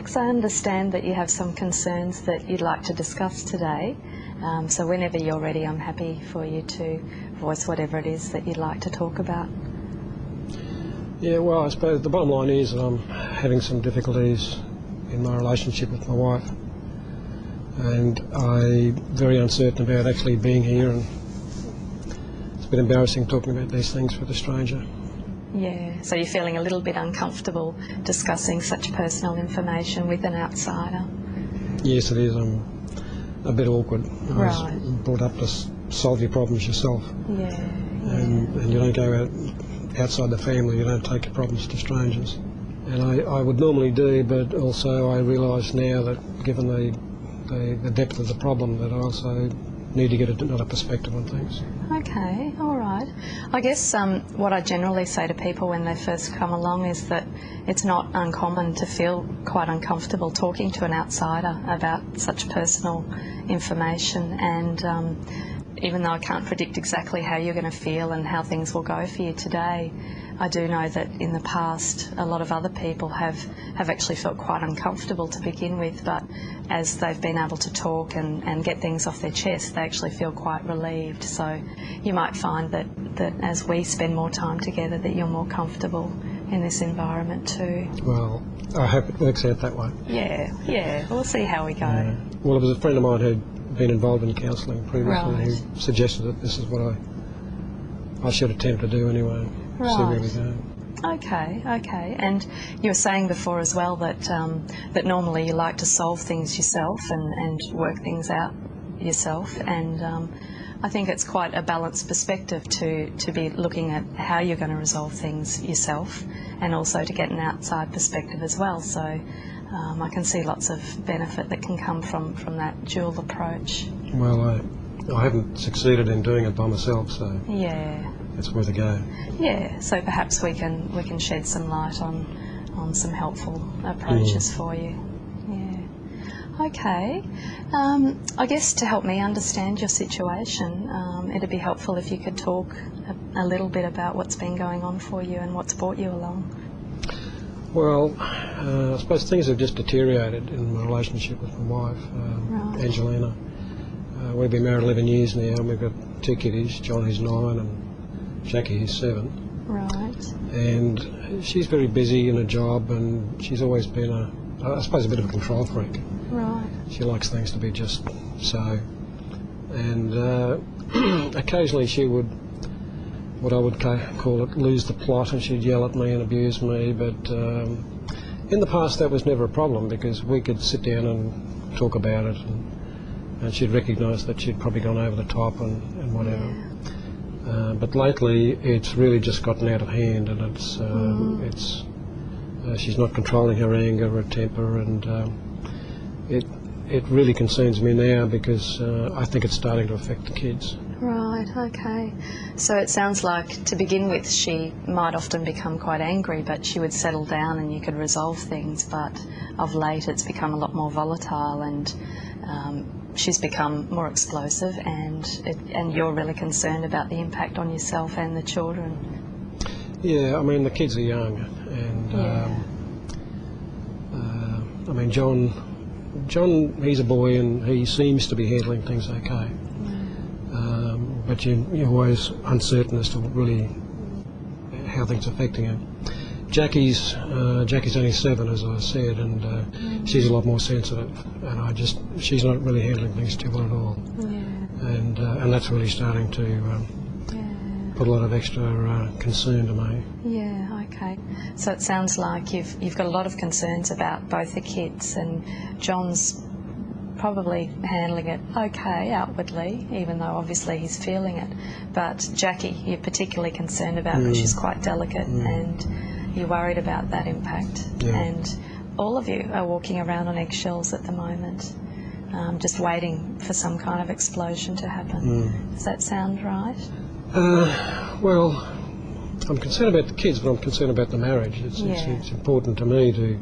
Max, I understand that you have some concerns that you'd like to discuss today. So whenever you're ready, I'm happy for you to voice whatever it is that you'd like to talk about. Yeah, well, I suppose the bottom line is that I'm having some difficulties in my relationship with my wife, and I'm very uncertain about actually being here, and it's a bit embarrassing talking about these things with a stranger. Yeah, so you're feeling a little bit uncomfortable discussing such personal information with an outsider? Yes, it is. I'm a bit awkward. I was brought up to solve your problems yourself. Yeah. And you don't go outside the family, you don't take your problems to strangers. And I would normally do, but also I realise now that given the depth of the problem, that I also need to get another perspective on things. Okay, all right. I guess what I generally say to people when they first come along is that it's not uncommon to feel quite uncomfortable talking to an outsider about such personal information, and even though I can't predict exactly how you're going to feel and how things will go for you today, I do know that in the past a lot of other people have actually felt quite uncomfortable to begin with, but as they've been able to talk and get things off their chest, they actually feel quite relieved. So you might find that as we spend more time together, that you're more comfortable in this environment too. Well, I hope it works out that way. Yeah, we'll see how we go. Yeah. Well, it was a friend of mine who'd been involved in counselling previously who suggested that this is what I should attempt to do anyway. Right. See where we go. Okay. And you were saying before as well that that normally you like to solve things yourself and work things out yourself, and I think it's quite a balanced perspective to be looking at how you're going to resolve things yourself, and also to get an outside perspective as well. So I can see lots of benefit that can come from that dual approach. Well, I haven't succeeded in doing it by myself, so yeah, it's worth a go. Yeah, so perhaps we can shed some light on some helpful approaches for you. Yeah. Okay. I guess to help me understand your situation, it'd be helpful if you could talk a little bit about what's been going on for you and what's brought you along. Well, I suppose things have just deteriorated in my relationship with my wife, Angelina. We've been married 11 years now, and we've got two kiddies, John who's 9 and Jackie who's 7. Right. And she's very busy in her job, and she's always been I suppose a bit of a control freak. Right. She likes things to be just so. And occasionally she would, what I would call it, lose the plot, and she'd yell at me and abuse me, but in the past that was never a problem because we could sit down and talk about it, and she'd recognise that she'd probably gone over the top and whatever. Yeah. But lately it's really just gotten out of hand, and she's not controlling her anger or her temper, and it really concerns me now because I think it's starting to affect the kids. Right, okay. So it sounds like to begin with she might often become quite angry, but she would settle down and you could resolve things, but of late it's become a lot more volatile, and she's become more explosive, and you're really concerned about the impact on yourself and the children. Yeah, I mean the kids are young, and I mean John, he's a boy and he seems to be handling things okay. But you're always uncertain as to really how things are affecting him. Jackie's only 7, as I said, and she's a lot more sensitive, and she's not really handling things too well at all. Yeah. And that's really starting to put a lot of extra concern to me. Yeah, okay. So it sounds like you've got a lot of concerns about both the kids, and John's probably handling it okay outwardly, even though obviously he's feeling it. But Jackie, you're particularly concerned about because she's quite delicate, and you're worried about that impact. Yeah. And all of you are walking around on eggshells at the moment, just waiting for some kind of explosion to happen. Does that sound right? Well, I'm concerned about the kids, but I'm concerned about the marriage. It's important to me to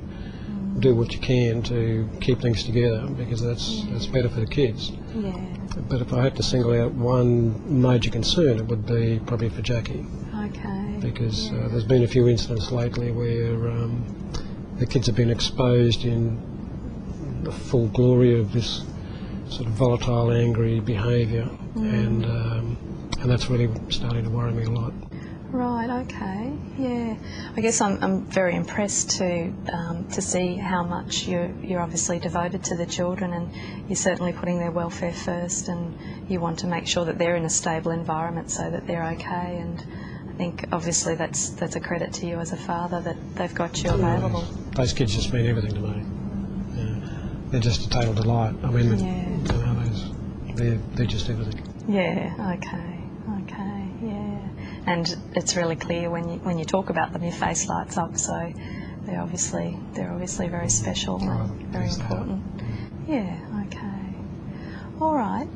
do what you can to keep things together, because that's better for the kids. Yeah. But if I had to single out one major concern, it would be probably for Jackie. Okay. Because there's been a few incidents lately where the kids have been exposed in the full glory of this sort of volatile, angry behaviour, and that's really starting to worry me a lot. Right. Okay. Yeah. I guess I'm very impressed to see how much you're obviously devoted to the children, and you're certainly putting their welfare first, and you want to make sure that they're in a stable environment so that they're okay. And I think obviously that's a credit to you as a father that they've got you available. Those kids just mean everything to me. Yeah. They're just a total delight. I mean, they're just everything. Yeah. Okay. Yeah. And it's really clear when you talk about them, your face lights up. So they're obviously very special and very important. Yeah. Okay. All right.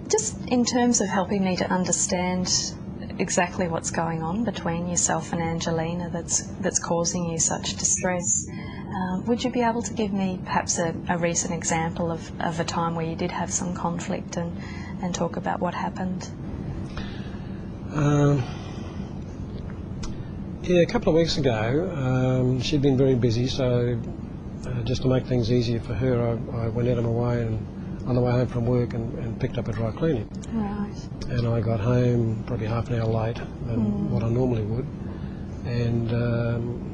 Just in terms of helping me to understand exactly what's going on between yourself and Angelina that's causing you such distress, would you be able to give me perhaps a recent example of a time where you did have some conflict and talk about what happened? Yeah, a couple of weeks ago, she'd been very busy, so just to make things easier for her, I went out of my way and on the way home from work and picked up a dry cleaning. Right. And I got home probably half an hour late than what I normally would. And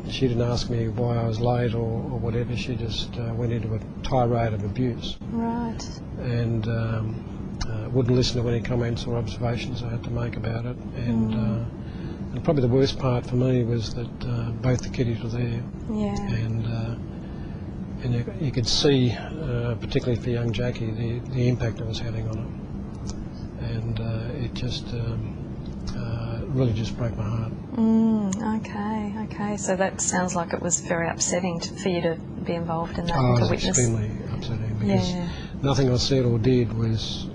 she didn't ask me why I was late or whatever. She just went into a tirade of abuse. Right. And wouldn't listen to any comments or observations I had to make about it. And probably the worst part for me was that both the kiddies were there. Yeah. And you could see, particularly for young Jackie, the impact it was having on her. And it just really just broke my heart. Okay. So that sounds like it was very upsetting for you to be involved in that, Oh, to it was witness. extremely upsetting because nothing I said or did was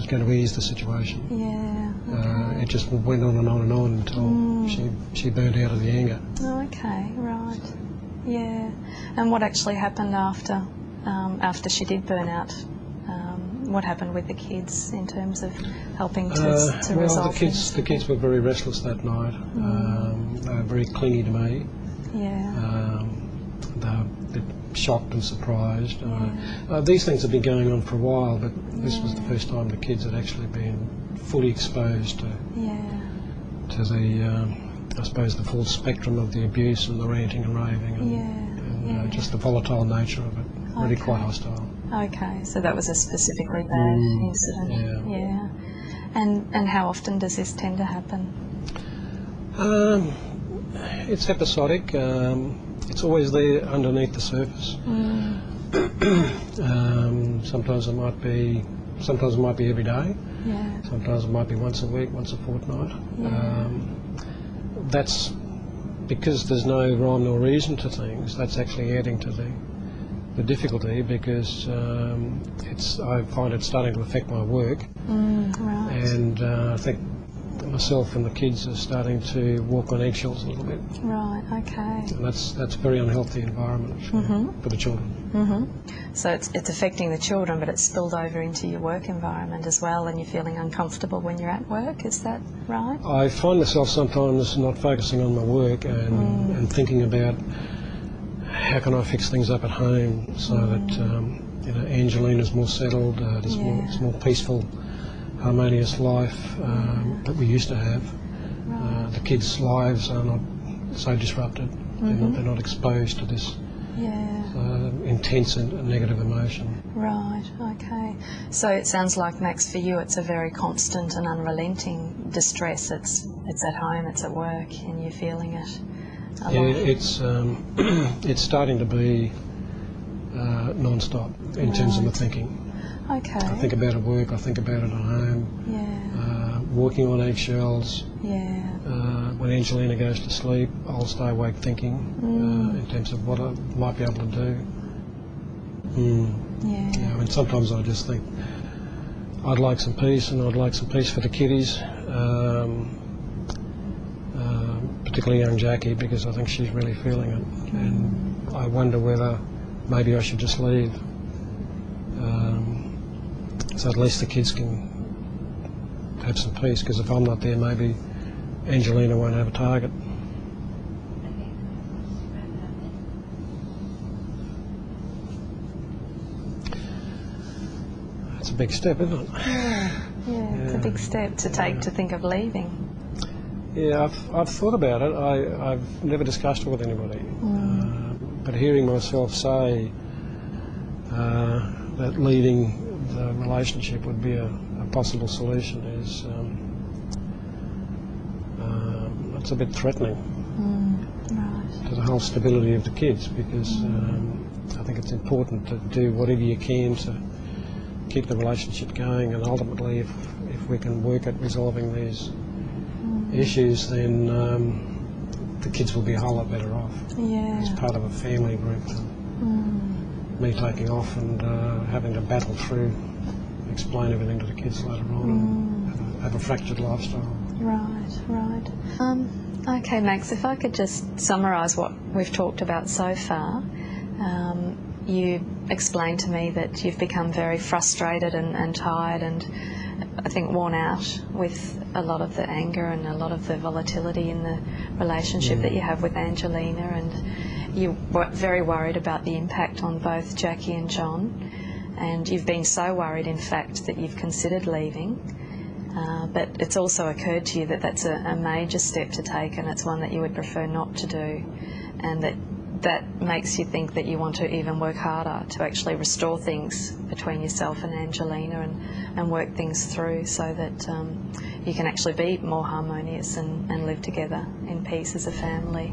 going to ease the situation. Yeah. Okay. It just went on and on and on until she burned out of the anger. Oh, okay. Right. Yeah. And what actually happened after she did burn out? What happened with the kids in terms of helping to resolve things? The kids were very restless that night. They were very clingy to me. Yeah. They were a bit shocked and surprised. These things have been going on for a while, but this was the first time the kids had actually been fully exposed to the, I suppose, the full spectrum of the abuse and the ranting and raving and just the volatile nature of it. Really quite hostile. Okay, so that was a specifically bad incident. Yeah. And how often does this tend to happen? It's episodic. It's always there underneath the surface. Sometimes it might be every day. Yeah. Sometimes it might be once a week, once a fortnight. Yeah. That's because there's no rhyme nor reason to things. That's actually adding to the difficulty because I find it starting to affect my work. Right. And I think myself and the kids are starting to walk on eggshells a little bit. Right, okay. And that's a very unhealthy environment for the children. So it's affecting the children, but it's spilled over into your work environment as well, and you're feeling uncomfortable when you're at work, is that right? I find myself sometimes not focusing on my work and thinking about how can I fix things up at home so that Angelina's more settled, it's more peaceful, harmonious life that we used to have. The kids' lives are not so disrupted. They're not exposed to this intense and negative emotion. Right, okay. So it sounds like, Max, for you it's a very constant and unrelenting distress. It's at home, it's at work, and you're feeling it a lot. It's starting to be non-stop in terms of my thinking. Okay. I think about it at work, I think about it at home. Yeah. Walking on eggshells. Yeah. When Angelina goes to sleep, I'll stay awake thinking in terms of what I might be able to do. Yeah. And sometimes I just think I'd like some peace, and I'd like some peace for the kiddies, particularly young Jackie, because I think she's really feeling it. And I wonder whether maybe I should just leave. So at least the kids can have some peace, because if I'm not there, maybe Angelina won't have a target. a big step, isn't it? Yeah, it's a big step to take to think of leaving. Yeah, I've thought about it. I've never discussed it with anybody. But hearing myself say that leaving the relationship would be a possible solution is it's a bit threatening to the whole stability of the kids, because I think it's important to do whatever you can to keep the relationship going, and ultimately if we can work at resolving these issues, then the kids will be a whole lot better off as part of a family group than me taking off and having to battle through, explain everything to the kids later on, and have a fractured lifestyle. Right. Okay, Max, if I could just summarise what we've talked about so far. You explained to me that you've become very frustrated and tired and I think worn out with a lot of the anger and a lot of the volatility in the relationship that you have with Angelina, and you're very worried about the impact on both Jackie and John, and you've been so worried in fact that you've considered leaving, but it's also occurred to you that that's a major step to take, and it's one that you would prefer not to do, and that makes you think that you want to even work harder to actually restore things between yourself and Angelina and work things through so that you can actually be more harmonious and live together in peace as a family.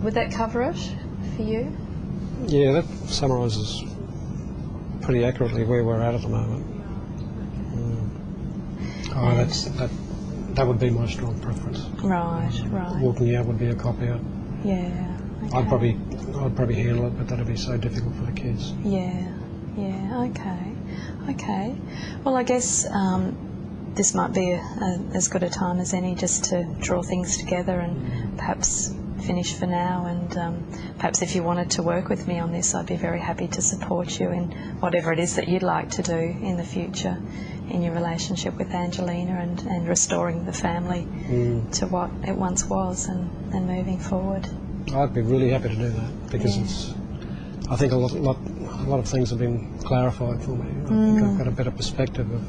Would that cover it for you? Yeah, that summarises pretty accurately where we're at the moment. That would be my strong preference. Right. Walking out would be a cop-out. Yeah. Okay. I'd probably handle it, but that'd be so difficult for the kids. Yeah, okay. Well, I guess this might be as good a time as any just to draw things together and perhaps finish for now, and perhaps if you wanted to work with me on this, I'd be very happy to support you in whatever it is that you'd like to do in the future in your relationship with Angelina and restoring the family to what it once was and moving forward. I'd be really happy to do that, because I think a lot of things have been clarified for me. I think I've got a better perspective of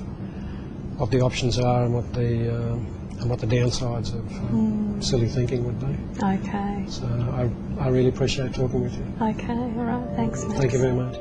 what the options are and what the downsides of silly thinking would be. Okay. So I really appreciate talking with you. Okay, all right. Thanks, Max. Thank you very much.